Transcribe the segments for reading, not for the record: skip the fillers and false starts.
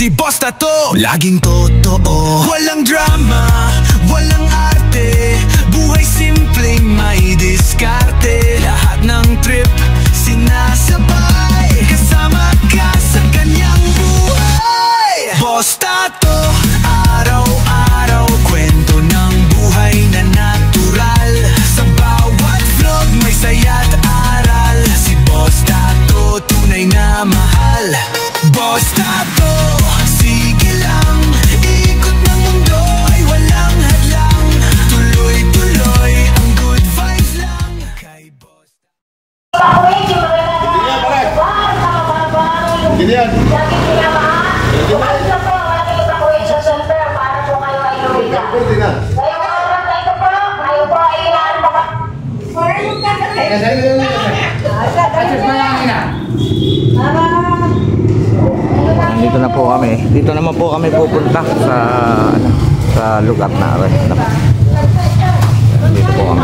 Si Boss Tato, laging totoo, walang drama, walang arte, buhay simpleng may diskarte. Lahat ng trip, sinasabay, kasama ka sa kanyang buhay. Boss Tato, araw-araw, kwento ng buhay na natural. Sa bawat vlog may saya't aral. Si Boss Tato, tunay na mahal. Boss Tato, sige lang, ikot ng mundo ay walang hadlang. Tuloy-tuloy ang good vibes lang kay Boss Tato. Hindi yan. Bukas na po ang ating evacuation center para po kayo ay lumigas. Ngayong oras na ito po, kayo po ay inaantok. Dito na po kami. Dito naman po kami pupunta sa lugar na rin. Dito po kami.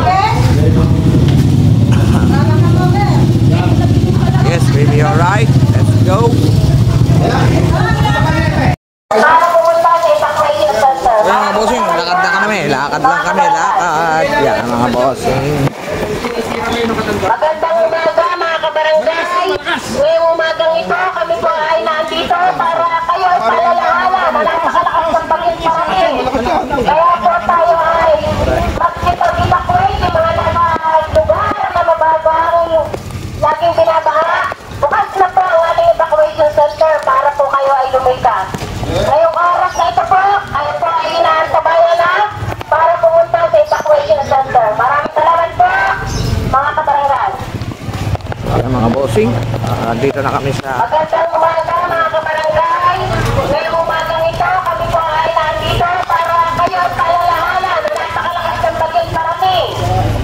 Yes, baby, alright. Let's go. Para pumunta sa evacuation center. Ayan mga bossing, lakad na kami. Lakad lang kami, lakad. Yan mga bossing. Magandang umaga mga kabarangay. Ngayong umagang ito, kami po ay nandito para kayo ay palalahanan na napakalakas ng baging parating. Kaya po tayo ay magkipag-evacuate yung mga lugar na mababang laging binabaha. Bukas na po ang ating evacuation center para po kayo ay lumikas. Ngayong oras na ito po, kayo po ay inaantabayan na para pumunta sa evacuation center. Maraming salamat po mga kabarangay. Ayan mga bossing, dito na kami sa... Magandang umaga mga kabarangay. Ngayong umagang ito, kami po ay nandito para kayo ay palalahanan na napakalakas ng baging parating.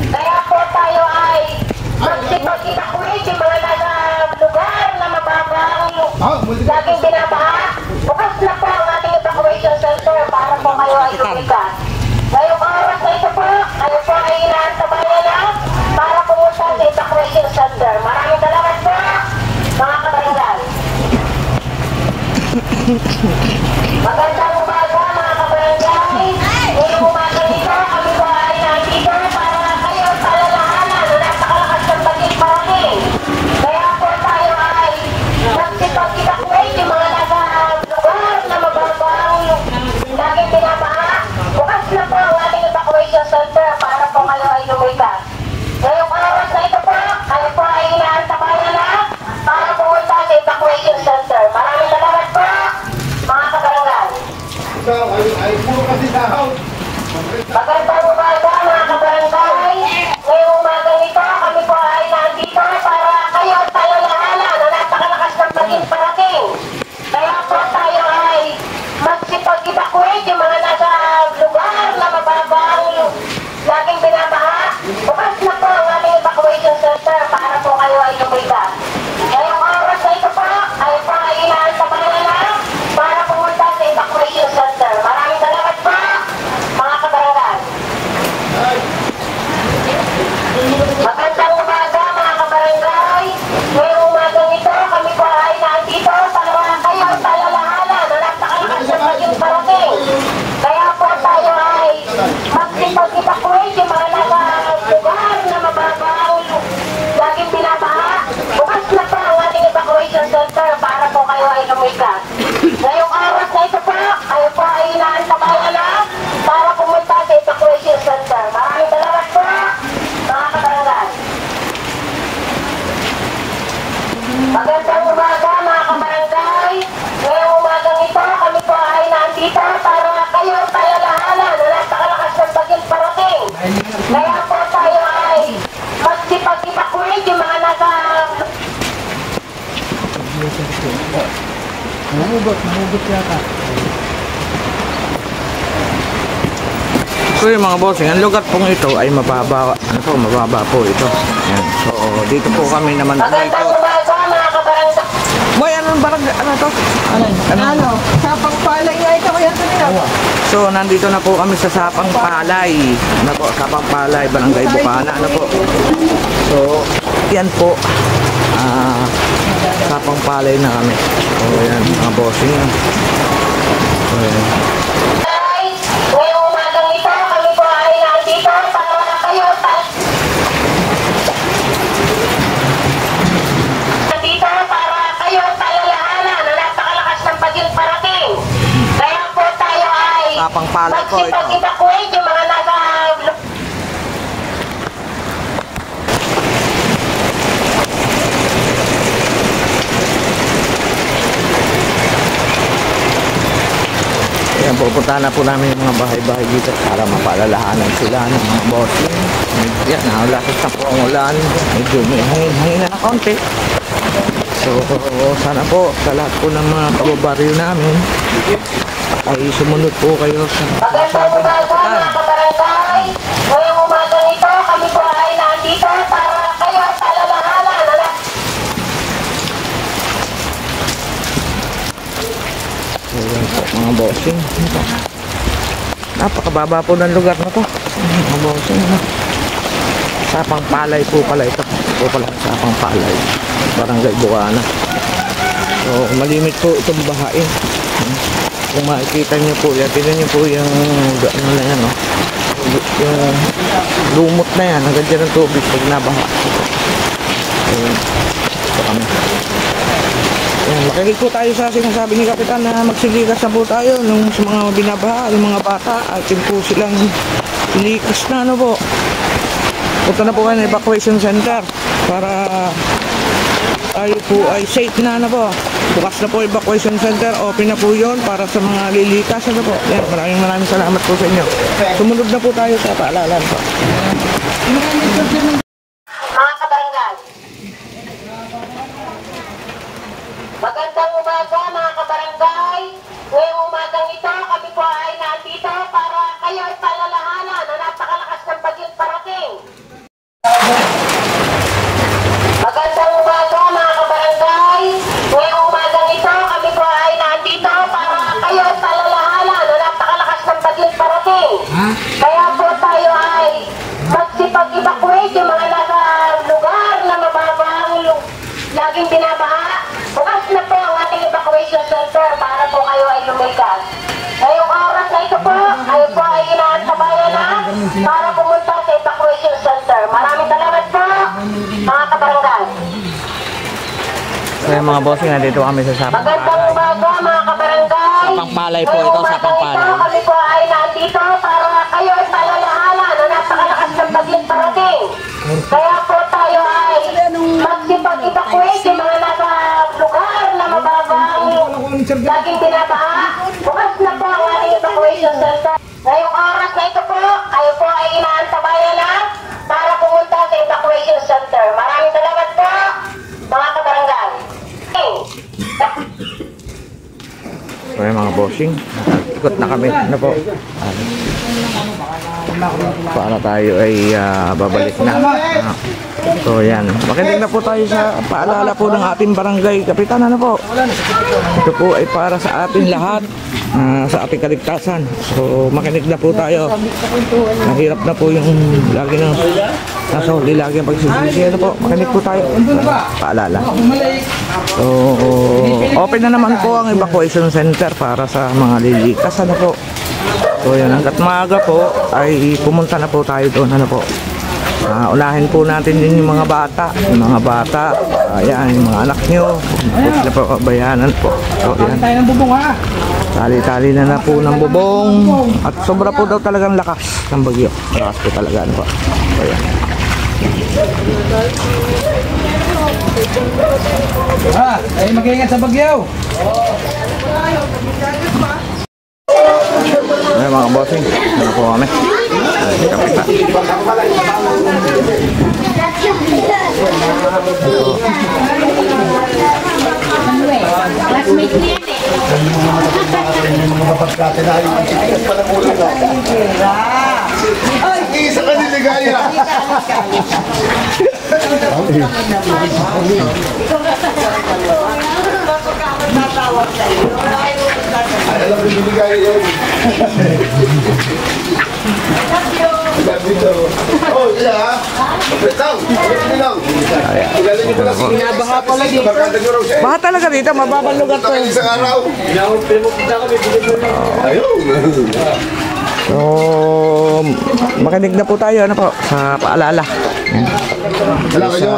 Kaya po tayo ay magsipag-evacuate yung mga lugar na mababang laging binabaha. Bukas na po ang ating evacuation center para po kayo ay lumikas. Ngayong oras na ito po, kayo po ay inaantabayan na para pumunta sa evacuation center. Maraming salamat po mga kabarangay. Magandang umaga mga kabarangay. Ngayong umaga nito, kami po ay nandito para kayo ay palalahanan na napakalakas ng baging parating. Kaya po tayo ay magsipag-evacuate yung mga lugar na mababang laging binabaha. Bukas na po ang ating evacuation center para po kayo ay lumikas. Ngayong oras na ito po, kayo po ay inaantabayan na para pumunta sa evacuation center. Maraming salamat po mga kabarangay. Magandang umaga mga kabarangay. Ngayong umagang ito, kami po ay nandito para kayo at palalahanan na napakalakas ng baging parating. Kaya po tayo ay magsipag-evacuate yung mga nasa lugar na mababang laging binabaha. Bukas na po ang ating evacuation center para po kayo ay lumikas. Ngayong oras na ito po, kayo po ay inaantabayan na para pumunta sa evacuation center. Maraming salamat po mga kabarangay. Magandang umaga mga kabarangay. Ngayong umagang ito, kami po ay nandito para kayo ay palalahanan na napakalakas ng baging parating. Kaya po tayo ay magsipag-evacuate yung mga lugar na mababang laging binabaha. Bukas na po ang ating evacuation center para po kayo ay lumikas. Ngayong oras na ito po, kayo po ay inaantabayan na para pumunta sa evacuation center. Maraming salamat po mga kabarangay. Magandang umaga mga kabarangay. Ngayong umagang ito, kami po ay nandito para kayo ay palalahanan na napakalakas ng baging parating. Kaya po tayo ay magsipag-evacuate yung mga Nahugot yata. So yung mga bossing, ang lugar pong ito ay mababa. Mababa po ito. Ayan. So dito po kami naman. Magandang umaga mga kabarangay. Boy, anong barangay? Ano to? Ano? Sapang palay nga ito kaya ito nila. So nandito na po kami sa Sapang Palay. Ano po? Sapang Palay, Barangay Bukana. Ano po? So yan po. Sapang palay na kami. So yan, mga bossing yan. So yan. Guys, ngayong umagang ito, kami po ay nandito para kayo nandito para kayo talalahanan na napakalakas ng bagyong parating. Kaya po tayo ay Sapang palay po ito. magsipag-evacuate yung mga nasa Ayan, pupuntahan na po namin yung mga bahay-bahay dito para mapalalahanan sila ng mga bossing. Yan, naulakit na po ang ulan. Medyo may hangin na konti. So, sana po sa lahat po ng mga kababaryo namin ay sumunod po kayo sa magandang umaga mga kabarangay. Ngayong umagang ito, kami po ay nandito para kayo talalahanan na So, yan po, mga bossing. Napakababa po ng lugar na to. Mga bossing. Sapang palay po pala ito. Po pala, sapang palay. Barangay Buana. So, malimit po itong bahain. Kung makikita nyo po yan, tignan nyo po yung ano na yan, no? Yung lumot na yan, hanggang dyan ng tubig pag nabaha. So, ito kami. Ayan, makinig po tayo sa sinasabi ni Kapitan na magsilikas na po tayo nung sa mga binabaha, yung mga bata, at yun po silang ilikas na, ano po. Punta na po kayo ng evacuation center para tayo po ay safe na, ano po. Bukas na po evacuation center, open na po yun para sa mga lilikas, ano po. Yan, maraming salamat po sa inyo. Sumunod na po tayo sa paalalan po. mga kabarangay. Magandang umaga mga kabarangay. Ngayong umagang ito, kami po ay nandito para kayo ay palalahanan na napakalakas ng bagyong parating. Magandang umaga mga kabarangay. Ngayong umagang ito, kami po ay nandito para kayo ay palalahanan na napakalakas ng bagyong parating. Kaya po tayo ay magsipag-evacuate yung mga nasa lugar na mababang laging binabaha. Bukas na po ang ating evacuation center para po kayo ay lumikas. Ngayong oras na ito po, kayo po ay inaantabayan na para pumunta sa evacuation center. Maraming salamat po, mga kabarangay. So yung mga bossing, nandito kami sa sapang Magandang palay. umaga mga kabarangay. Sapang palay po ito, sapang palay. Kami po ay nandito para kayo ay palalahanan na napakalakas ng bagyong parating. Kaya po tayo ay magsipag-evacuate yung mga nasa lugar na mababang laging binabaha. Bukas na po ang ating evacuation center. Ngayong oras na ito po, kayo po ay inaantabayan na para pumunta sa evacuation center. Maraming salamat po, mga kabarangay. So yung mga bossing, ikot na kami. Ano po? Para tayo ay babalik na. So yan, makinig na po tayo sa paalala po ng ating barangay Kapitan. Ano po? Ito po ay para sa ating lahat, sa ating kaligtasan. So makinig na po tayo. Mahirap na po yung lagi ng nasa huli, lagi ang pagsisisi. Ano po? Makinig po tayo. Paalala. So open na naman po ang evacuation center para sa mga lilikas. Ano po? So yan, hanggat maaga po ay pumunta na po tayo doon. Ano po? Unahin po natin din yung mga bata. Yung mga bata, ayan, yung mga anak nyo. Huwag na po kabayanan po. So yan. Tali-tali na po ng bubong. At sobra po daw talagang lakas ng bagyo. Lakas po talaga. Ano po? So yan. Ay mag-iingat sa bagyaw. Ay mga bossing, ano po kami? Ay, Kapitan. Classmate niya Isa ka niligaya. Alam mo niligaya yun. Oh, nila ha. Bitaw. Bitaw. Ilalim niyo pala si Inabaha pala dito. Baha talaga dito, mababang lugar to. Isang araw. Ayun. So, makinig na po tayo ano po, sa paalala. Yan. Sa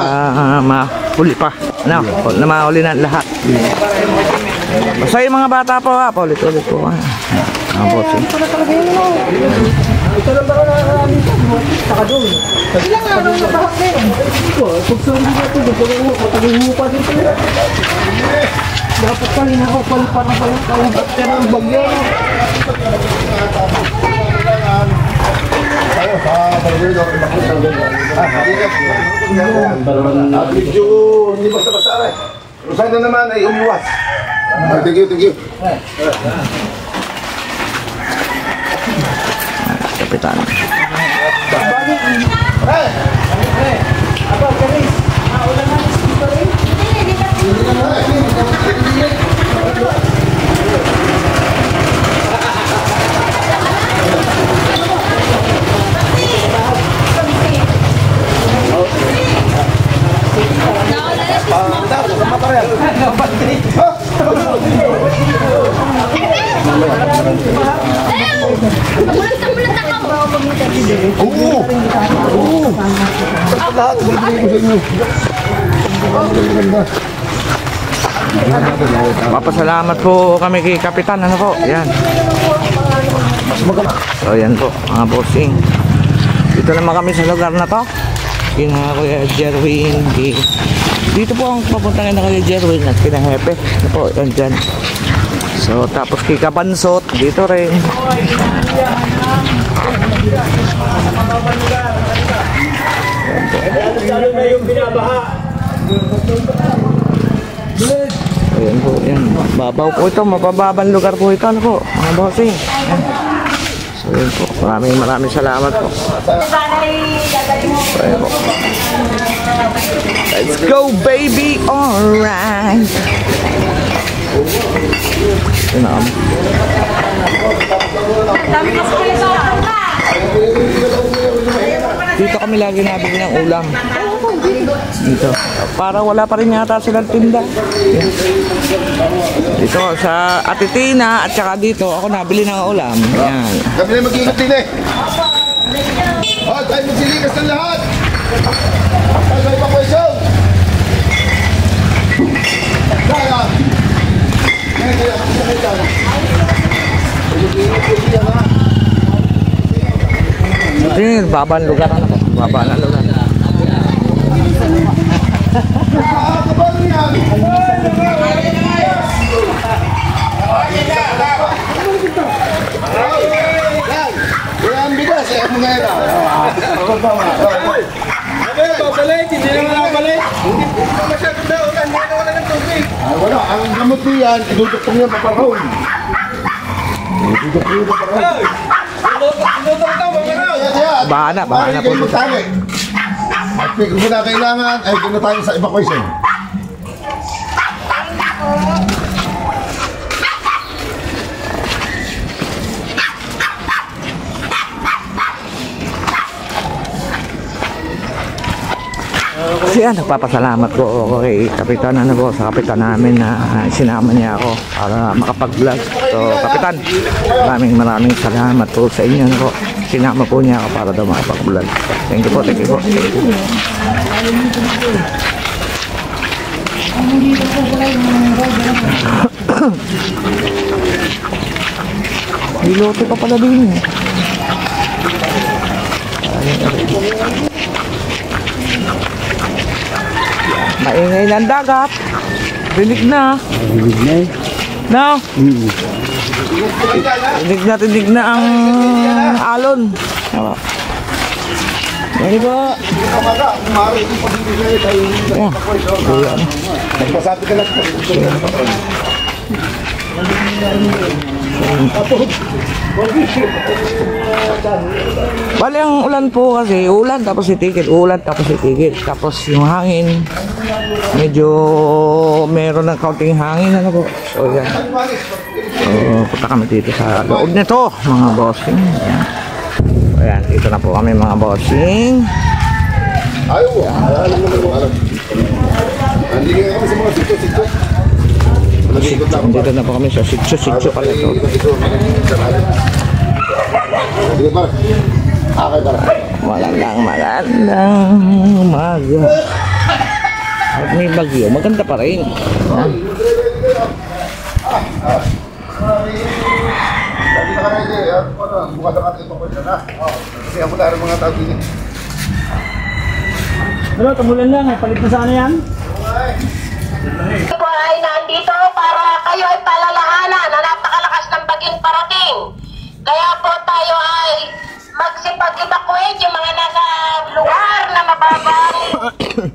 mahuli pa. Ano, na mahuli na lahat. Basta yung mga bata po ha, ulit-ulit po ha. Ito lang ba namin sa saka doon? Ilang araw na bahak na yun? Pag sorry natin, pataguhin mo pa dito yun. Dapat kanina ako palipan na pala kaubat ka ng bagyo. Tayo sa Barbedo. At medyo hindi basta-basta rin. Kung na naman ay umiwas. Thank you. Kapitan. Papasalamat po kami kay Kapitan, ano po, yan. So yan po mga bossing, dito naman kami sa lugar na to kina Kuya Jerwin. Dito po ang papunta na Kuya Jerwin at kina Hepe, ano po, yan dyan. So tapos kay Kabansot dito rin. Ayan po, yan. Babaw po ito, mapababang lugar po ito, ano po, mga bossing. Ayan. So yun po, maraming salamat po. So yun po. Let's go baby, alright. Yun na kami. Dito kami lagi nabili ng ulam. Dito. Para wala pa rin yata silang tinda. Yan. Dito sa Ate Tina at saka dito ako nabili ng ulam. Yan. Kami na mag-iingat din eh. Oh, tayo magsilikas ng lahat. Tayo sa evacuation. Kaya. Ini babaan lugar ano po? Babaan lugar. Yan bigas eh mga ito. Babalik, hindi naman nakabalik. Hindi po masyadong daw, hindi naman wala ng tubig. Wala, ang gamot ko yan, idudukto niya paparahon. Idudukto niya paparahon. Bahana po dito. At kung na kailangan, ay doon na tayo sa evacuation. Kasi nagpapasalamat po ako kay Kapitan, ano po, sa Kapitan namin na sinama niya ako para makapag-vlog. So Kapitan, maraming salamat po sa inyo, ano po. Sinama po niya ako para daw makapag-vlog. Thank you po, thank you po. Niloto pa pala din eh. Maingay ng dagat. Rinig na. Rinig na eh. No? Rinig na ang alon. Ready po. Nagpasabi ka lang. Bali ang ulan po kasi, ulan tapos itigil, ulan tapos itigil. Tapos yung hangin, medyo meron ng kaunting hangin, ano po. So yan. So punta kami dito sa loob nito, mga bossing. Ayan. Ayan, dito na po kami mga bossing. Ayaw mo. Alam naman mo. Alam. Hindi nga kami sa mga sityo. Nag-iikot lang. Dito na po kami sa sityo pala ito. Sige pa. Okay para. Magandang umaga. At may bagyo, maganda pa rin. Yan. Dati na ka na hindi. Bukas ang ating ipapasya na. Kasi ako na rin mga tao din. Ano, tamulan lang, palit na sana yan. Ako ay nandito para kayo ay palalahanan na napakalakas ng bagyong parating. Kaya po tayo ay magsipag-evacuate yung mga nasa lugar na mababang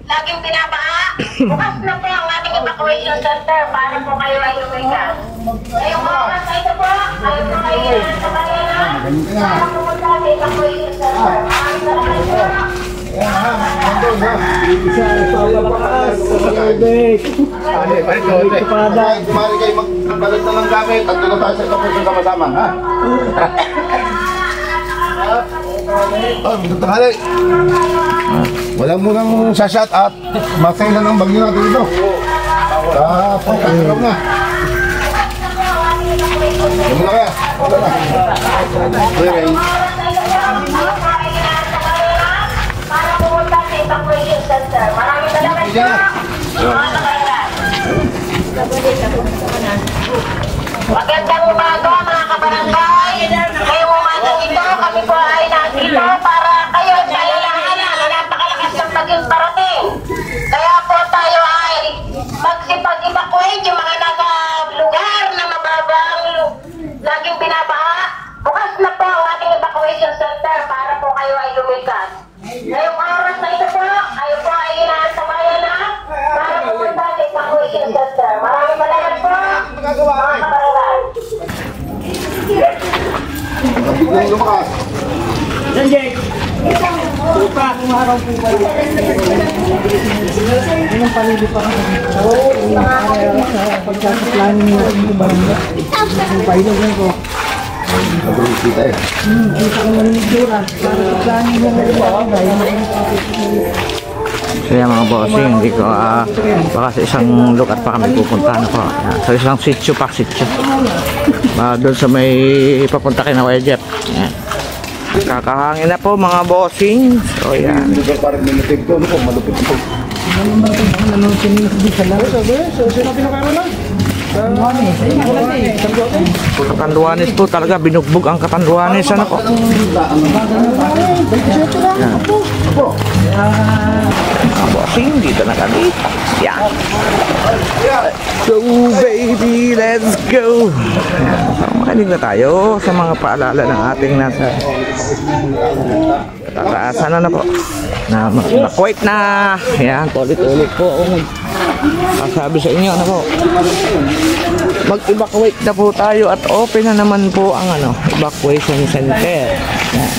laging binabaha. Bukas na po ang ating evacuation center para po kayo ay lumikas. Ngayong oras na ito po, kayo po kayo sa kanila para pumunta sa evacuation center. Maraming salamat po. Isa, pawalakas, balik. Kumari kayo magbalit na ng gamit. Tatlo na tayo sa kapatid sama-sama. Ha? Magandang tanghali. Walang munang sashat at masailan ang bagyo natin dito. Pagkakaroon na. Ano na kaya? Wala na. Kuya Ray. Para pumunta sa evacuation center. Maraming salamat po. Mga kabayan. Magandang umaga mga kabarangay. Ngayong umaga ito, kami po ay nandito para kayo ay palalahanan na napakalakas ng bagyong parating. Kaya po tayo ay magsipag-evacuate yung mga nasa lugar na mababang laging binabaha. Bukas na po ang ating evacuation center para po kayo ay lumikas. Ngayong oras na ito po, kayo po ay inaantabayan na para pumunta sa evacuation center. Maraming salamat po. Mga kabarangay. Biglang lumakas. Yan, Jake. Pupa, kung araw po pa rin. Anong palili pa ka? Pagkakaplanin nyo yung barangay. Yung pailog yan ko. Nagulong kita eh. Kita ko naman yung dura. Para pagkanin nyo yung barangay. So yan mga bossing, hindi ko baka sa isang lugar pa kami pupunta na po. Yan. So isang sityo. Doon sa may papunta kay na Kuya Jeff. Yan. Kakahangin na po mga bossing. So yan. Hindi ka parang minutig ko. Malupit ito. Katanduanes po talaga, binugbog ang Katanduanes. Ano po? Yan. Bossing, dito na kami. Yan. So baby, let's go. So makinig na tayo sa mga paalala ng ating nasa tataasan na po na mag-evacuate na. Yan, ulit-ulit po ako magsasabi sa inyo. Ano po, mag-evacuate na po tayo at open na naman po ang evacuation center. Yan.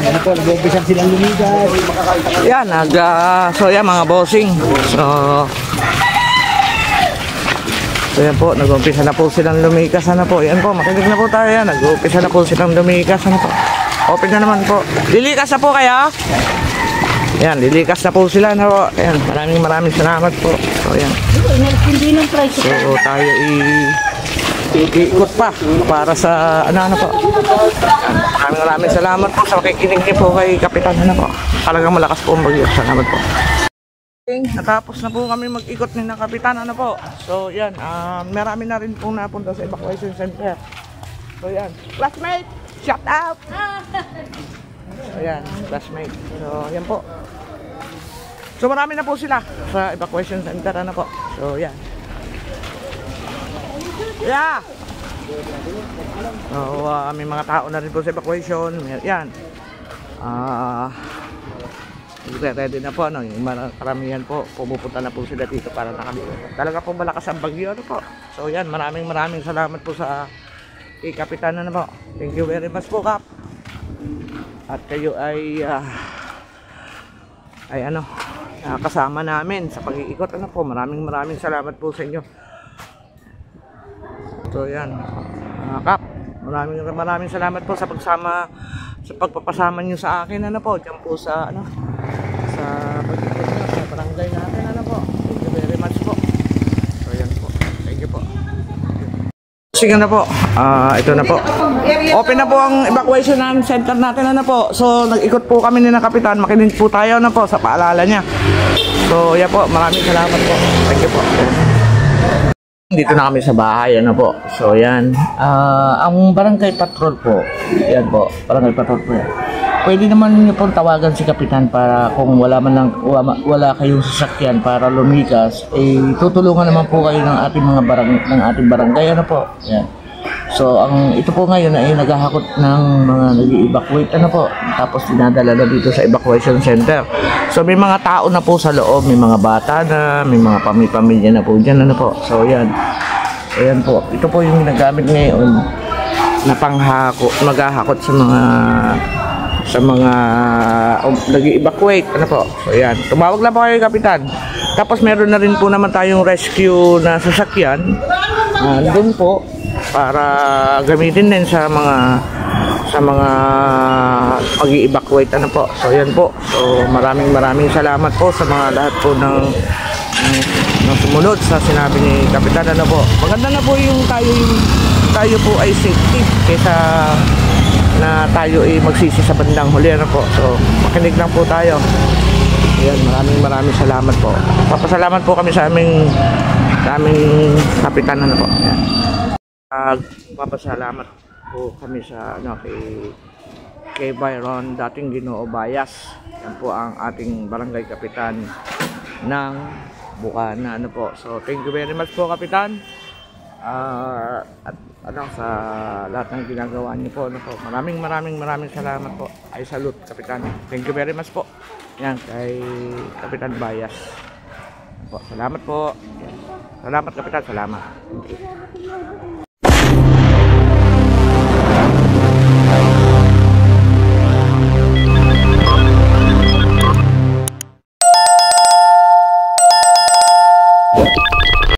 Nag-uumpisan silang lumigas. Yan, so yan mga bossing. So yan po, nag-umpisa na po silang lumikas. Ano po, yan po, makinig na po tayo yan. Nag-umpisa na po silang lumikas. Ano po, open na naman po. Lilikas na po kaya? Yan, lilikas na po sila. Ano po, yan, maraming salamat po. So yan. So tayo iikot pa para sa ano po. Maraming salamat po sa makikinig niyo po kay Kapitan. Ano po, talagang malakas po ang bagyo. Salamat po. Natapos na po kami mag-ikot ni ng Kapitan. Ano po, so yan, marami na rin po napunta sa evacuation center. So yan, classmate, shout out. So yan, classmate. So yan po. So marami na po sila sa evacuation center. Ano po, so yan. Yeah. So may mga tao na rin po sa evacuation. Yan. ready na po, ano, yung karamihan po, pumupunta na po sila dito para nakamit. Talaga po malakas ang bagyo, ano po. So yan, maraming salamat po sa kay Kapitan, ano po. Thank you very much po, Kap. At kayo ay ano, kasama namin sa pag-iikot, ano po. Maraming salamat po sa inyo. So yan, Kap, maraming salamat po sa pagsama, sa pagpapasama nyo sa akin, ano po, dyan po sa ano, sa pag-ikot nyo sa barangay natin, ano po. Thank you very much po. So yan po, thank you po. Sige na po, ito na po, open na po ang evacuation center natin, ano po. So nag-ikot po kami ni na Kapitan, makinig po tayo, ano po, sa paalala niya. So yan po, maraming salamat po. Thank you po. Dito na kami sa bahay, ano po. So yan, ang barangay patrol po, yan po, barangay patrol po yan. Pwede naman niyo pong tawagan si Kapitan para kung wala wala kayong sasakyan para lumikas, tutulungan naman po kayo ng ating ating barangay, ano po. Yan. So ito po ngayon ay naghahakot ng mga nag-evacuate, ano po. Tapos dinadala na dito sa evacuation center. So may mga tao na po sa loob, may mga bata na, may mga pamilya na po dyan, ano po. So yan. Ayan po. Ito po yung ginagamit ngayon na maghahakot sa mga nag-evacuate, ano po. So yan, tumawag lang po kayo, Kapitan. Tapos meron na rin po naman tayong rescue na sasakyan doon po para gamitin din sa mga mag-evacuate, ano po. So yan po. So maraming salamat po sa mga lahat po ng sumunod sa sinabi ni Kapitan, ano po. Maganda na po yung tayo po ay safety kaysa na tayo ay magsisi sa bandang huli, ano po. So makinig lang po tayo. Ayan, maraming salamat po. Papasalamat po kami sa aming Kapitan, ano po. Ayan. Papasalamat po kami sa kay Byron, dating Ginoo Bayas. Yan po ang ating barangay Kapitan ng Bukana, ano po. So thank you very much po, Kapitan. At sa lahat ng ginagawa niyo po, ano po. Maraming salamat po. I salute, Kapitan. Thank you very much po. Yan, kay Kapitan Bayas. Po, salamat po. Salamat, Kapitan. Salamat. Thank you.